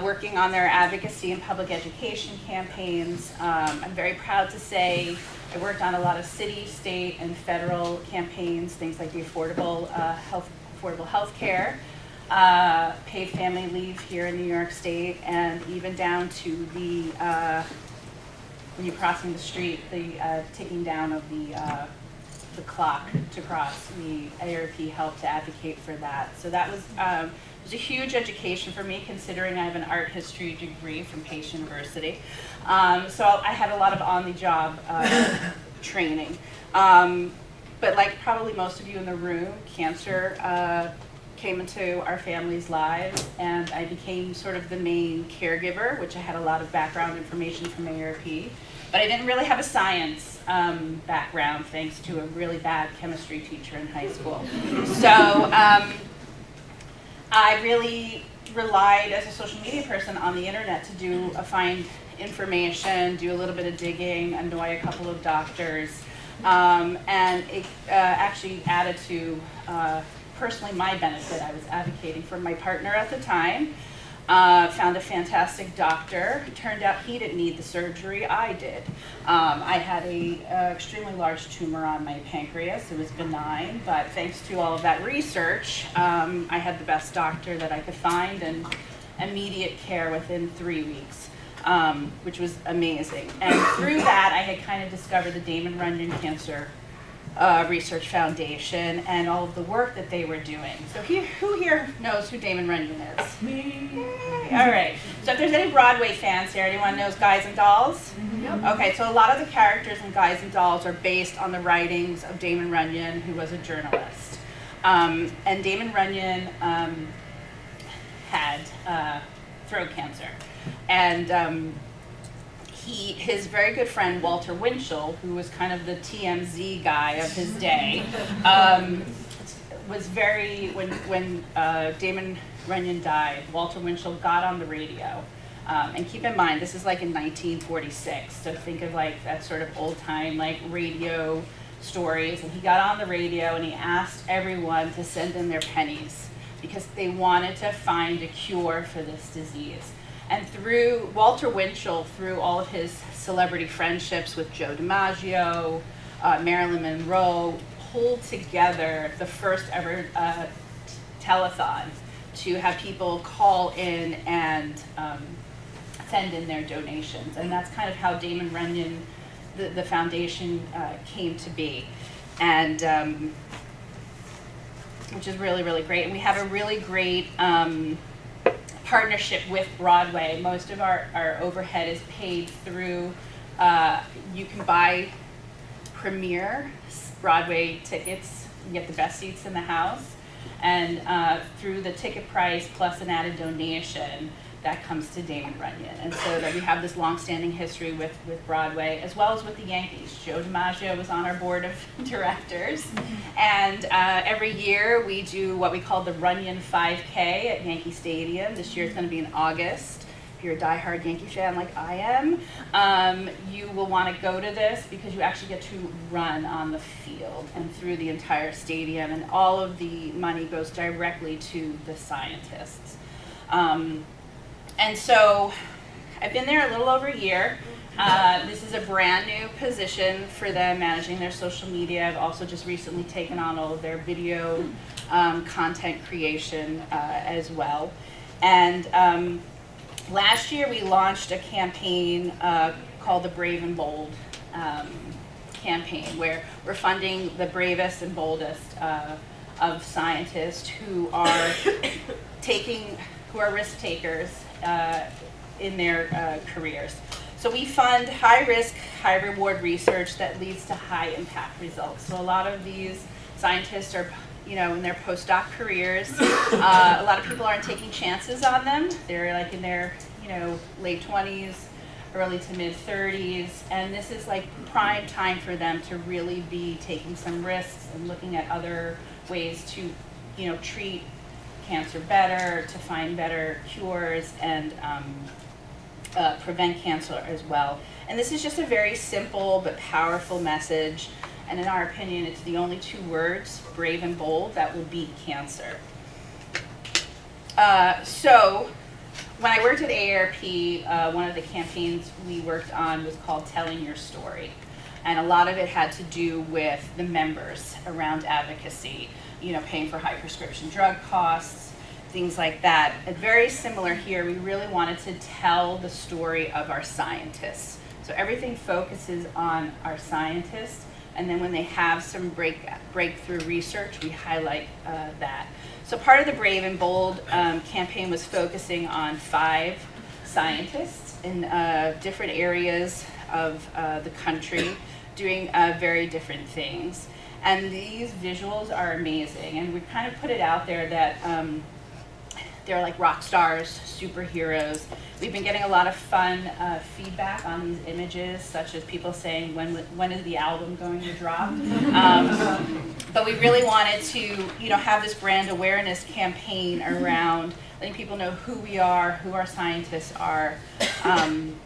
working on their advocacy and public education campaigns. I'm very proud to say I worked on a lot of city, state, and federal campaigns, things like the affordable health care, paid family leave here in New York State, and even down to the, when you're crossing the street, the ticking down of the clock to cross. The AARP helped to advocate for that. So that was a huge education for me, considering I have an art history degree from Pace University. So I had a lot of on-the-job training. But like probably most of you in the room, cancer came into our family's lives, and I became sort of the main caregiver, which I had a lot of background information from AARP. But I didn't really have a science background, thanks to a really bad chemistry teacher in high school. So I really relied as a social media person on the internet to find information, do a little bit of digging, annoy a couple of doctors, and it actually added to personally my benefit. I was advocating for my partner at the time. Found a fantastic doctor. Turned out he didn't need the surgery, I did. I had a extremely large tumor on my pancreas. It was benign, but thanks to all of that research, I had the best doctor that I could find and immediate care within 3 weeks, which was amazing. And through that, I had kind of discovered the Damon Runyon Cancer Research Foundation and all of the work that they were doing. So who here knows who Damon Runyon is? Me. Yay. All right. So if there's any Broadway fans here, anyone knows Guys and Dolls? Yep. Okay, so a lot of the characters in Guys and Dolls are based on the writings of Damon Runyon, who was a journalist. And Damon Runyon had throat cancer. And his very good friend Walter Winchell, who was kind of the TMZ guy of his day, was when Damon Runyon died, Walter Winchell got on the radio. And keep in mind, this is like in 1946, so think of like that sort of old time like radio stories. And he got on the radio and he asked everyone to send in their pennies because they wanted to find a cure for this disease. And through Walter Winchell, through all of his celebrity friendships with Joe DiMaggio, Marilyn Monroe, pulled together the first ever telethon to have people call in and send in their donations. And that's kind of how Damon Runyon, the foundation, came to be. And which is really, really great. And we have a really great partnership with Broadway. Most of our overhead is paid through, you can buy premier Broadway tickets, you get the best seats in the house, and through the ticket price plus an added donation, that comes to Damon Runyon. And so that we have this long-standing history with Broadway, as well as with the Yankees. Joe DiMaggio was on our board of directors. And every year we do what we call the Runyon 5K at Yankee Stadium. This year it's going to be in August. If you're a diehard Yankee fan like I am, you will want to go to this because you actually get to run on the field and through the entire stadium. And all of the money goes directly to the scientists. And so I've been there a little over a year. This is a brand new position for them, managing their social media. I've also just recently taken on all of their video content creation as well. And last year we launched a campaign called the Brave and Bold campaign, where we're funding the bravest and boldest of scientists who are risk takers in their careers. So we fund high-risk, high-reward research that leads to high-impact results. So a lot of these scientists are, in their postdoc careers. A lot of people aren't taking chances on them. They're like in their, late 20s, early to mid 30s, and this is like prime time for them to really be taking some risks and looking at other ways to, treat cancer better, to find better cures, and prevent cancer as well. And this is just a very simple but powerful message, and in our opinion, it's the only 2 words, brave and bold, that will beat cancer. So when I worked at AARP, one of the campaigns we worked on was called Telling Your Story. And a lot of it had to do with the members around advocacy, you know, paying for high prescription drug costs, things like that. And very similar here, we really wanted to tell the story of our scientists. So everything focuses on our scientists, and then when they have some breakthrough research, we highlight that. So part of the Brave and Bold campaign was focusing on 5 scientists in different areas of the country doing very different things. And these visuals are amazing, and we kind of put it out there that they're like rock stars, superheroes. We've been getting a lot of fun feedback on these images, such as people saying, when is the album going to drop? But we really wanted to, you know, have this brand awareness campaign around letting people know who we are, who our scientists are, and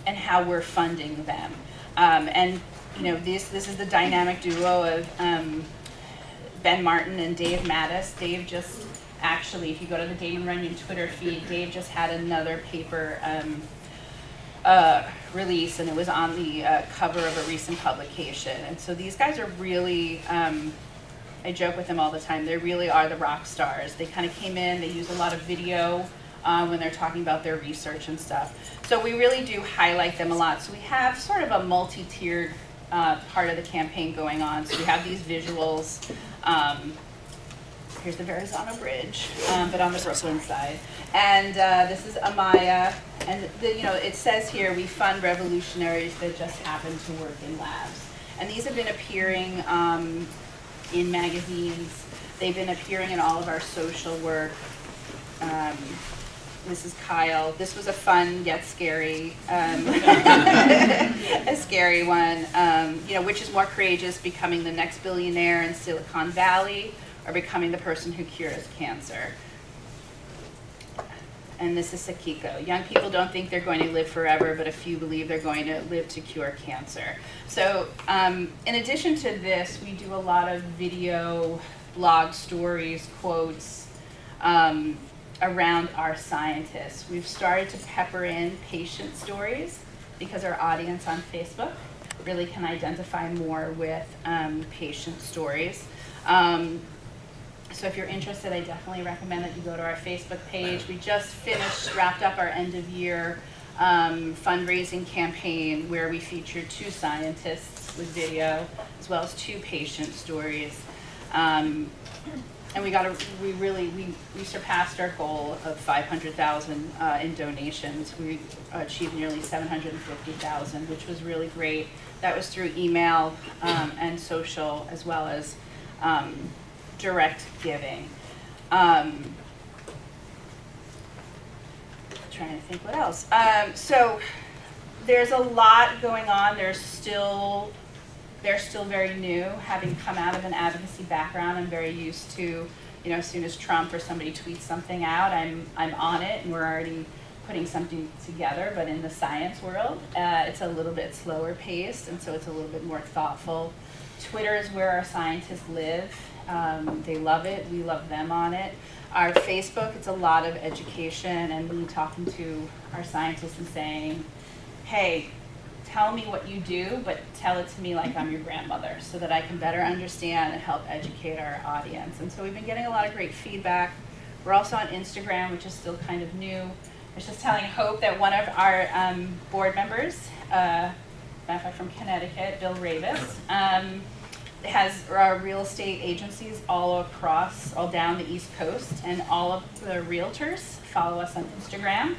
how we're funding them. And you know, this is the dynamic duo of Ben Martin and Dave Mattis. Dave just actually, if you go to the Damon Runyon Twitter feed, Dave just had another paper release, and it was on the cover of a recent publication. And so these guys are really, I joke with them all the time, they really are the rock stars. They kind of came in, they use a lot of video when they're talking about their research and stuff. So we really do highlight them a lot. So we have sort of a multi-tiered part of the campaign going on. So we have these visuals. Here's the Verrazano Bridge, but on the Brooklyn side. And this is Amaya. And you know, it says here, we fund revolutionaries that just happen to work in labs. And these have been appearing in magazines. They've been appearing in all of our social work. This is Kyle. This was a fun yet scary, a scary one. You know, which is more courageous, becoming the next billionaire in Silicon Valley, or becoming the person who cures cancer? And this is Sakiko. Young people don't think they're going to live forever, but a few believe they're going to live to cure cancer. So in addition to this, we do a lot of video, blog stories, quotes around our scientists. We've started to pepper in patient stories because our audience on Facebook really can identify more with patient stories. So if you're interested, I definitely recommend that you go to our Facebook page. We just wrapped up our end of year fundraising campaign where we featured 2 scientists with video as well as 2 patient stories. And we surpassed our goal of 500,000 in donations. We achieved nearly 750,000, which was really great. That was through email and social, as well as direct giving. Trying to think what else. So there's a lot going on. They're still very new. Having come out of an advocacy background, I'm very used to, you know, as soon as Trump or somebody tweets something out, I'm on it, and we're already putting something together. But in the science world, it's a little bit slower paced, and so it's a little bit more thoughtful. Twitter is where our scientists live. They love it. We love them on it. Our Facebook, it's a lot of education and me talking to our scientists and saying, hey, tell me what you do, but tell it to me like I'm your grandmother so that I can better understand and help educate our audience. And so we've been getting a lot of great feedback. We're also on Instagram, which is still kind of new. I was just telling Hope that one of our board members, matter of fact from Connecticut, Bill Ravis, has real estate agencies all down the East Coast, and all of the realtors follow us on Instagram.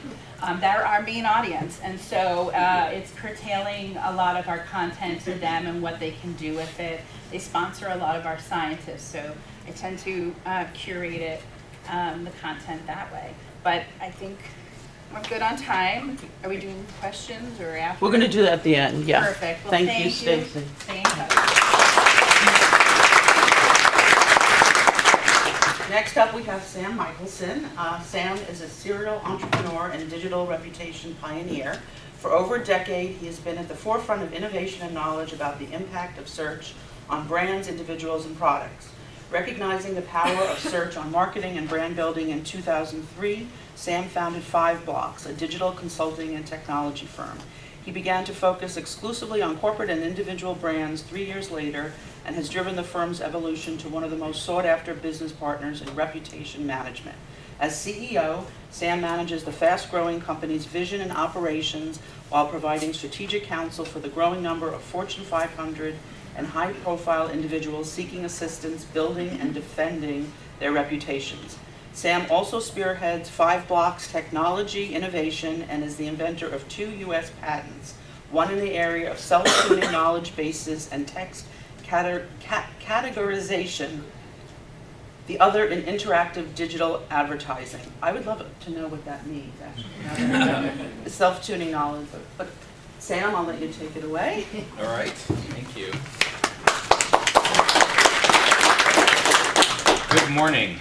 They're our main audience, and so it's curtailing a lot of our content to them and what they can do with it. They sponsor a lot of our scientists, so I tend to curate it, the content that way. But I think we're good on time. Are we doing questions or after? We're going to do that at the end, yeah. Perfect. Well, thank you, Stacey. Thanks. Next up, we have Sam Michelson. Sam is a serial entrepreneur and digital reputation pioneer. For over a decade, he has been at the forefront of innovation and knowledge about the impact of search on brands, individuals, and products. Recognizing the power of search on marketing and brand building in 2003, Sam founded 5 Blocks, a digital consulting and technology firm. He began to focus exclusively on corporate and individual brands 3 years later and has driven the firm's evolution to one of the most sought-after business partners in reputation management. As CEO, Sam manages the fast-growing company's vision and operations while providing strategic counsel for the growing number of Fortune 500 and high-profile individuals seeking assistance building and defending their reputations. Sam also spearheads 5 Blocks technology innovation and is the inventor of 2 U.S. patents, one in the area of self-tuning knowledge bases and text categorization, the other in interactive digital advertising. I would love to know what that means, actually. Self-tuning knowledge, but Sam, I'll let you take it away. All right, thank you. Good morning.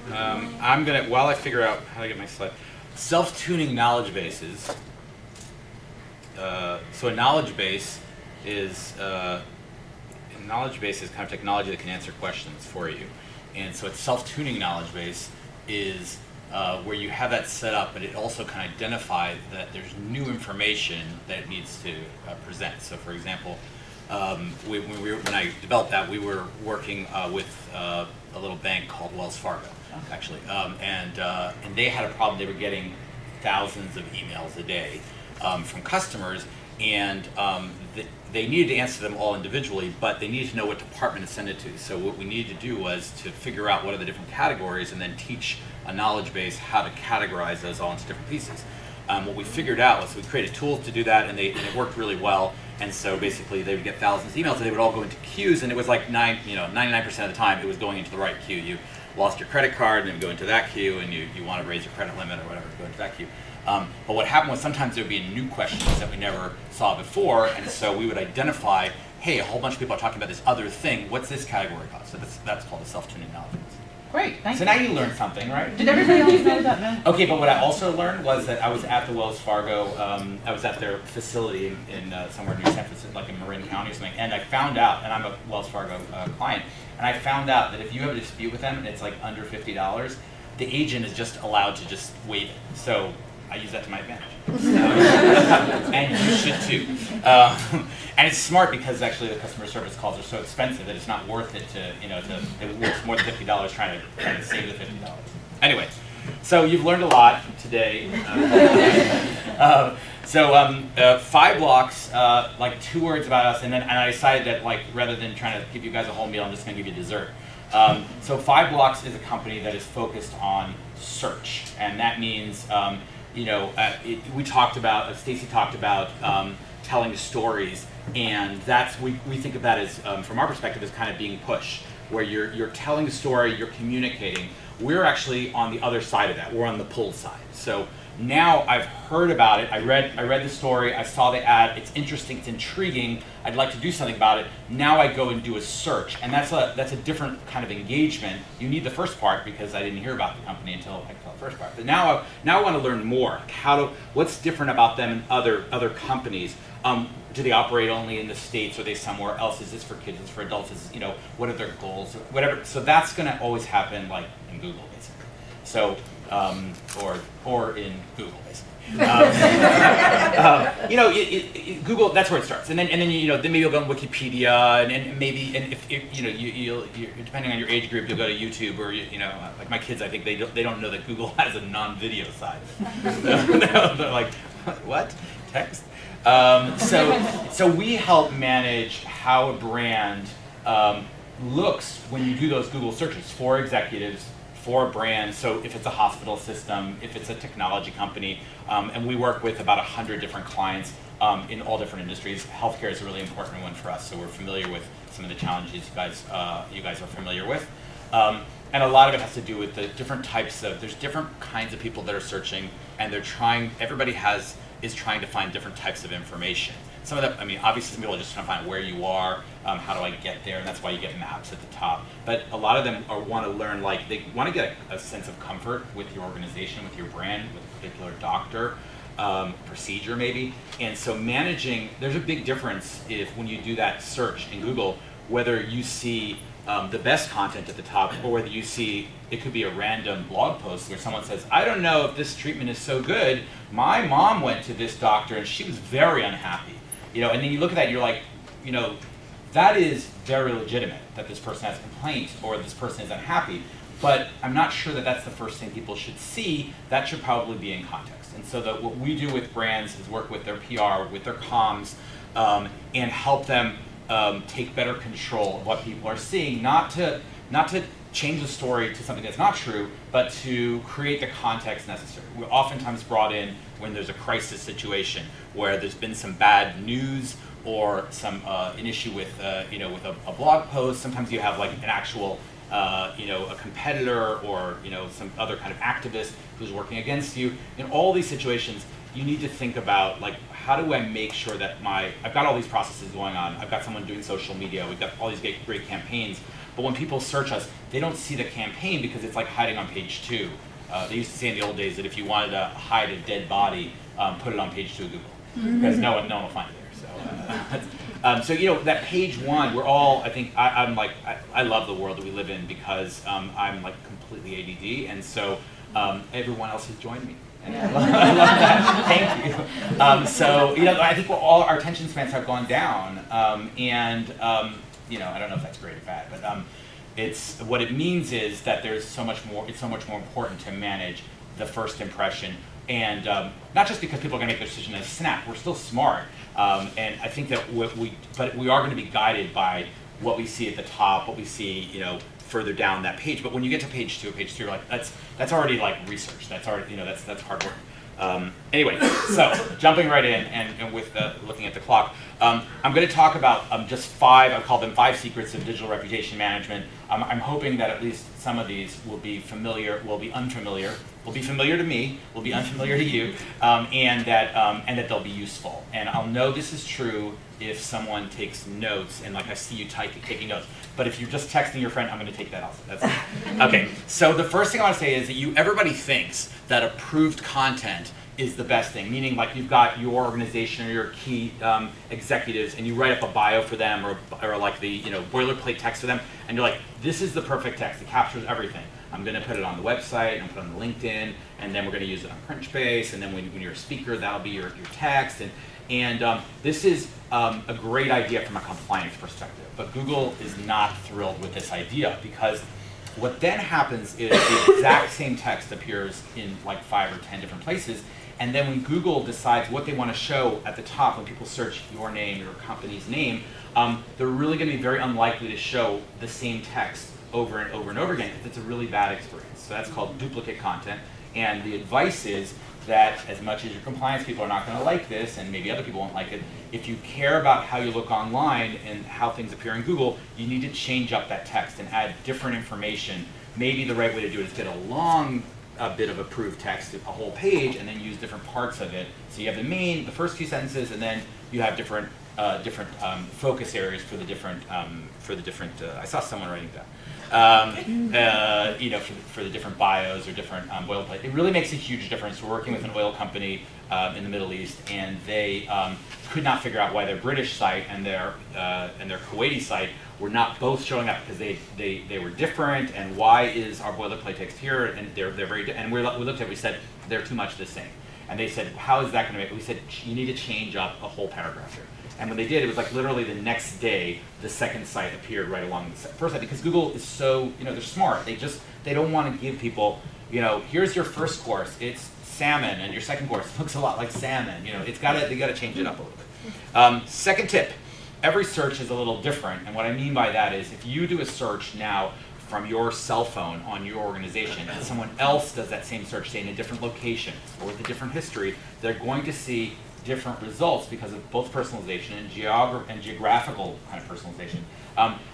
While I figure out how to get my slide, self-tuning knowledge bases. So a knowledge base is kind of technology that can answer questions for you. And so a self-tuning knowledge base is where you have that set up, but it also can identify that there's new information that it needs to present. So for example, when I developed that, we were working with a little bank called Wells Fargo, actually, and they had a problem. They were getting thousands of emails a day from customers, and they needed to answer them all individually, but they needed to know what department to send it to. So what we needed to do was to figure out what are the different categories and then teach a knowledge base how to categorize those all into different pieces. What we figured out was we created tools to do that, and it worked really well. And so basically they would get thousands of emails, and they would all go into queues, and it was like 99% of the time it was going into the right queue. You lost your credit card, and it would go into that queue, and you want to raise your credit limit or whatever, go into that queue. But what happened was sometimes there would be new questions that we never saw before, and so we would identify, hey, a whole bunch of people are talking about this other thing. What's this category called? So that's called a self-tuning knowledge base. Great, thank So you. now you learned something, right? Did everybody else know what that meant? Okay, but what I also learned was that I was at the Wells Fargo, I was at their facility in somewhere near San Francisco, like in Marin County or something, and I found out, and I'm a Wells Fargo client, and I found out that if you have a dispute with them and it's like under $50, the agent is just allowed to just waive it. So I use that to my advantage. And you should too. And it's smart because actually the customer service calls are so expensive that it's not worth it it worth more than $50 trying to save the $50. Anyway, so you've learned a lot today. 5 Blocks, like 2 words about us, and I decided that rather than trying to give you guys a whole meal, I'm just going to give you dessert. So 5 Blocks is a company that is focused on search, and that means we talked about, Stacey talked about telling stories, and we think of that as, from our perspective, as kind of being push, where you're telling a story, you're communicating. We're actually on the other side of that. We're on the pull side. So now I've heard about it. I read the story. I saw the ad. It's interesting. It's intriguing. I'd like to do something about it. Now I go and do a search, and that's a different kind of engagement. You need the first part because I didn't hear about the company until I saw the first part. But now I want to learn more. What's different about them and other companies? Do they operate only in the States? Or are they somewhere else? Is this for kids? Is this for adults? What are their goals? Whatever. So that's going to always happen, like in Google, basically. So or in Google, basically. Google. That's where it starts, and then then maybe you'll go on Wikipedia, and if you'll depending on your age group, you'll go to YouTube, or like my kids, I think they don't know that Google has a non-video side. They're like, what? Text? So we help manage how a brand looks when you do those Google searches for executives, for brands. So if it's a hospital system, if it's a technology company, and we work with about 100 different clients in all different industries. Healthcare is a really important one for us, so we're familiar with some of the challenges you guys are familiar with. And a lot of it has to do with the different types of, there's different kinds of people that are searching, and everybody is trying to find different types of information. Some of them, obviously some people are just trying to find where you are, how do I get there, and that's why you get maps at the top. But a lot of them want to learn, they want to get a sense of comfort with your organization, with your brand, with a particular doctor, procedure maybe. And so there's a big difference when you do that search in Google, whether you see the best content at the top, or whether you see it could be a random blog post where someone says, I don't know if this treatment is so good. My mom went to this doctor and she was very unhappy. You know, and then you look at that and you're like, you know, that is very legitimate that this person has a complaint or this person is unhappy. But I'm not sure that that's the first thing people should see. That should probably be in context. And so what we do with brands is work with their PR, with their comms, and help them take better control of what people are seeing, not to change the story to something that's not true, but to create the context necessary. We're oftentimes brought in when there's a crisis situation where there's been some bad news or some an issue with with a blog post. Sometimes you have like an actual a competitor or some other kind of activist who's working against you. In all these situations, you need to think about like, how do I make sure that I've got all these processes going on, I've got someone doing social media, we've got all these great campaigns, but when people search us, they don't see the campaign because it's like hiding on page 2. They used to say in the old days that if you wanted to hide a dead body, put it on page 2 of Google, because no one will find it there. So, so that page 1, we're all, I think, I love the world that we live in because I'm like completely ADD, and so everyone else has joined me. And I love that. Thank you. So, I think all our attention spans have gone down, and I don't know if that's great or bad, but it's what it means is that there's so much more. It's so much more important to manage the first impression, and not just because people are going to make their decision in a snap. We're still smart, and I think that but we are going to be guided by what we see at the top, what we see, further down that page. But when you get to page 2 or page 3, you're like, that's already like research. That's already, that's hard work. Anyway, so jumping right in and with looking at the clock, I'm going to talk about just 5, I call them 5 secrets of digital reputation management. I'm hoping that at least some of these will be familiar, will be unfamiliar, will be familiar to me, will be unfamiliar to you, and that they'll be useful. And I'll know this is true if someone takes notes, and like I see you taking notes. But if you're just texting your friend, I'm going to take that also. That's okay. So the first thing I want to say is that everybody thinks that approved content is the best thing, meaning like you've got your organization or your key executives and you write up a bio for them or like the boilerplate text for them, and you're like, this is the perfect text. It captures everything. I'm going to put it on the website, and put it on the LinkedIn, and then we're going to use it on Crunchbase, and then when you're a speaker, that'll be your text. And this is a great idea from a compliance perspective, but Google is not thrilled with this idea because what then happens is the exact same text appears in like 5 or 10 different places, and then when Google decides what they want to show at the top, when people search your name, your company's name, they're really going to be very unlikely to show the same text over and over and over again because it's a really bad experience. So that's called duplicate content, and the advice is that as much as your compliance people are not going to like this, and maybe other people won't like it, if you care about how you look online and how things appear in Google, you need to change up that text and add different information. Maybe the right way to do it is get a long bit of approved text, a whole page, and then use different parts of it. So you have the first few sentences, and then you have different focus areas for the different. I saw someone writing that. For the different bios or different boilerplate. It really makes a huge difference. We're working with an oil company in the Middle East, and they could not figure out why their British site and their Kuwaiti site were not both showing up because they were different. And why is our boilerplate text here and they're very and we looked at it, we said they're too much the same. And they said, how is that going to make it? We said, you need to change up a whole paragraph here. And when they did, it was like literally the next day, the second site appeared right along the first site, because Google is so, they're smart. They don't want to give people, here's your first course, it's salmon, and your second course looks a lot like salmon. They got to change it up a little bit. Second tip, every search is a little different, and what I mean by that is if you do a search now from your cell phone on your organization, and someone else does that same search, say in a different location or with a different history, they're going to see different results because of both personalization and geographical kind of personalization.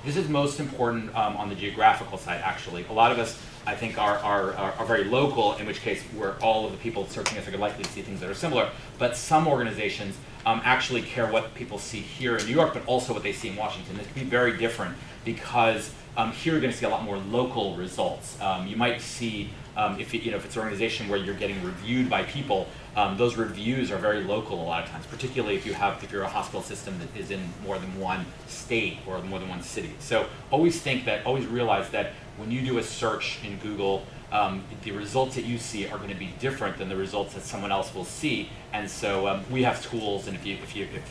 This is most important on the geographical side, actually. A lot of us, I think, are very local, in which case where all of the people searching us are likely to see things that are similar, but some organizations actually care what people see here in New York, but also what they see in Washington. This can be very different because here you're going to see a lot more local results. You might see if it's an organization where you're getting reviewed by people, those reviews are very local a lot of times, particularly if you're a hospital system that is in more than one state or more than one city. So always realize that when you do a search in Google, the results that you see are going to be different than the results that someone else will see. And so we have tools, and if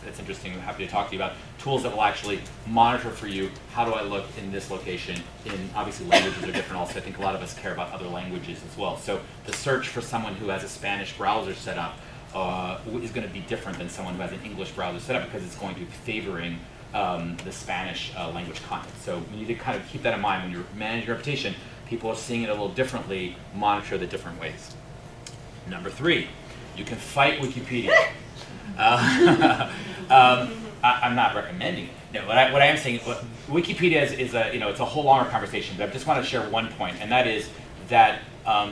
it's interesting, I'm happy to talk to you about tools that will actually monitor for you, how do I look in this location? Obviously languages are different also. I think a lot of us care about other languages as well. So the search for someone who has a Spanish browser set up is going to be different than someone who has an English browser set up, because it's going to be favoring the Spanish language content. So you need to kind of keep that in mind when you're managing your reputation. People are seeing it a little differently. Monitor the different ways. Number 3, you can fight Wikipedia. I'm not recommending it. No, what I am saying, Wikipedia is it's a whole longer conversation. But I just want to share one point, and that is that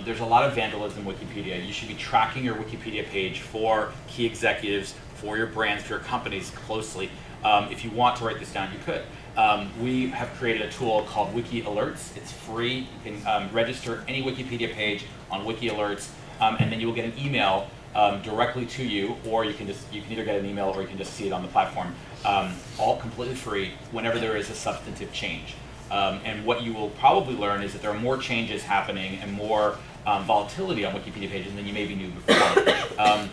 there's a lot of vandalism in Wikipedia. You should be tracking your Wikipedia page for key executives, for your brands, for your companies closely. If you want to write this down, you could. We have created a tool called Wiki Alerts. It's free. You can register any Wikipedia page on Wiki Alerts, and then you will get an email directly to you, or you can either get an email or you can just see it on the platform, all completely free whenever there is a substantive change. And what you will probably learn is that there are more changes happening and more volatility on Wikipedia pages than you maybe knew before.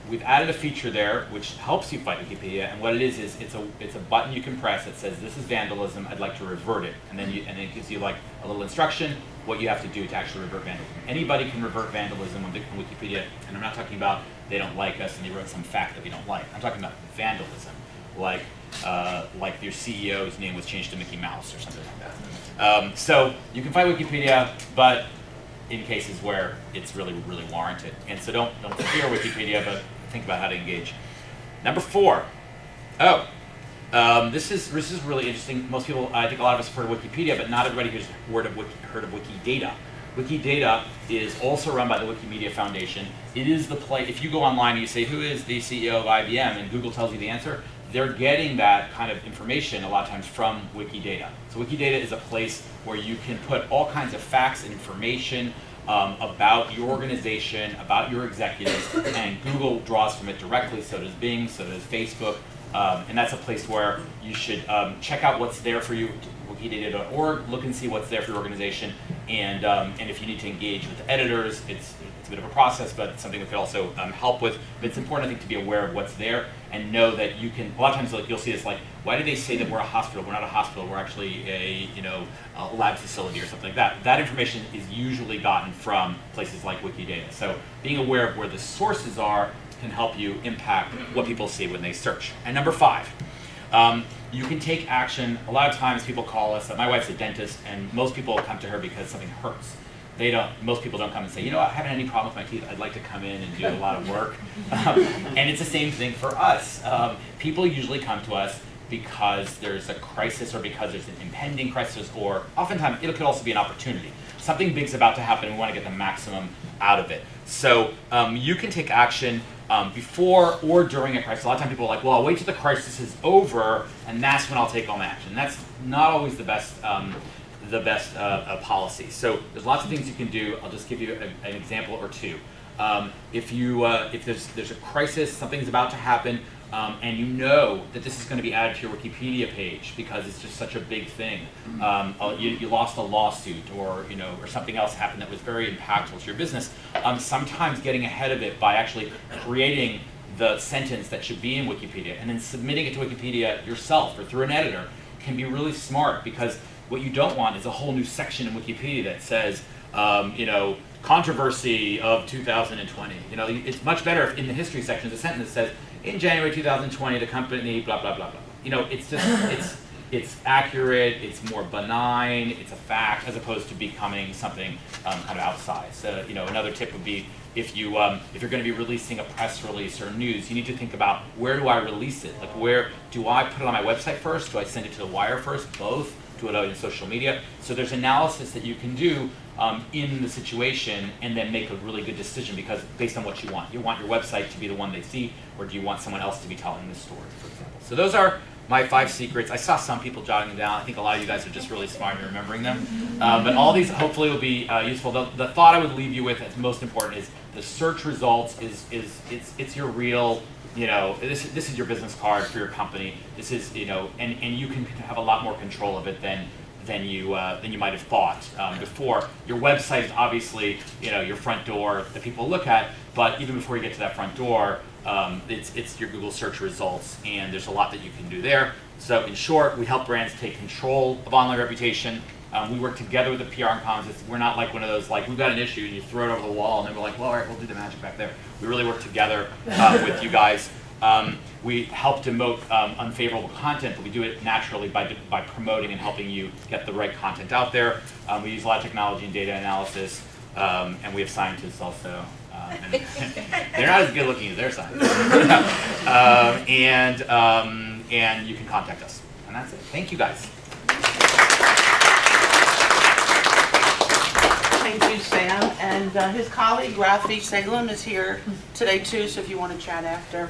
We've added a feature there which helps you fight Wikipedia, and what it is it's a button you can press that says, this is vandalism, I'd like to revert it, and then it gives you like a little instruction what you have to do to actually revert vandalism. Anybody can revert vandalism on Wikipedia, and I'm not talking about they don't like us and they wrote some fact that we don't like. I'm talking about vandalism, like your CEO's name was changed to Mickey Mouse or something like that. So you can fight Wikipedia, but in cases where it's really, really warranted. And so don't fear Wikipedia, but think about how to engage. Number 4. This is really interesting. Most people, I think a lot of us have heard of Wikipedia, but not everybody who's heard of Wikidata. Wikidata is also run by the Wikimedia Foundation. It is the place, if you go online and you say, who is the CEO of IBM, and Google tells you the answer, they're getting that kind of information a lot of times from Wikidata. So Wikidata is a place where you can put all kinds of facts and information about your organization, about your executives, and Google draws from it directly, so does Bing, so does Facebook, and that's a place where you should check out what's there for you, wikidata.org, look and see what's there for your organization, and if you need to engage with editors, it's a bit of a process, but it's something that could also help with. But it's important, I think, to be aware of what's there and know that you can. A lot of times, like you'll see this, like, why do they say that we're a hospital? We're not a hospital. We're actually a lab facility or something like that. That information is usually gotten from places like Wikidata. So being aware of where the sources are can help you impact what people see when they search. And number 5. You can take action. A lot of times people call us. My wife's a dentist, and most people come to her because something hurts. Most people don't come and say, I haven't had any problem with my teeth, I'd like to come in and do a lot of work. And it's the same thing for us. People usually come to us because there's a crisis or because there's an impending crisis, or oftentimes it could also be an opportunity. Something big's about to happen and we want to get the maximum out of it. So you can take action before or during a crisis. A lot of times people are like, well, I'll wait till the crisis is over and that's when I'll take all my action. That's not always the best policy. So there's lots of things you can do. I'll just give you an example or two. If there's a crisis, something's about to happen, and you know that this is going to be added to your Wikipedia page because it's just such a big thing. You lost a lawsuit, or something else happened that was very impactful to your business. Sometimes getting ahead of it by actually creating the sentence that should be in Wikipedia and then submitting it to Wikipedia yourself or through an editor can be really smart, because what you don't want is a whole new section in Wikipedia that says, controversy of 2020. It's much better if in the history section there's a sentence that says, in January 2020, the company, blah, blah, blah, blah. It's just, it's accurate, it's more benign, it's a fact, as opposed to becoming something kind of outside. So, another tip would be, if you're going to be releasing a press release or news, you need to think about, where do I release it? Like, where do I put it on my website first? Do I send it to the wire first? Both? Do it out in social media? So there's analysis that you can do in the situation, and then make a really good decision, because based on what you want. You want your website to be the one they see, or do you want someone else to be telling the story, for example? So those are my 5 secrets. I saw some people jotting them down. I think a lot of you guys are just really smart in remembering them. But all these hopefully will be useful. The thought I would leave you with, as most important, is the search results it's your real, this is your business card for your company. This is, and you can have a lot more control of it than you might have thought before. Your website is obviously, your front door that people look at, but even before you get to that front door, it's your Google search results, and there's a lot that you can do there. So in short, we help brands take control of online reputation. We work together with the PR and comms. We're not like one of those, like, we've got an issue and you throw it over the wall and then we're like, well, all right, we'll do the magic back there. We really work together with you guys. We help demote unfavorable content, but we do it naturally by promoting and helping you get the right content out there. We use a lot of technology and data analysis, and we have scientists also. And they're not as good looking as their scientists. And you can contact us. And that's it. Thank you guys. Thank you, Sam. And his colleague, Rafi Salem, is here today too, so if you want to chat after.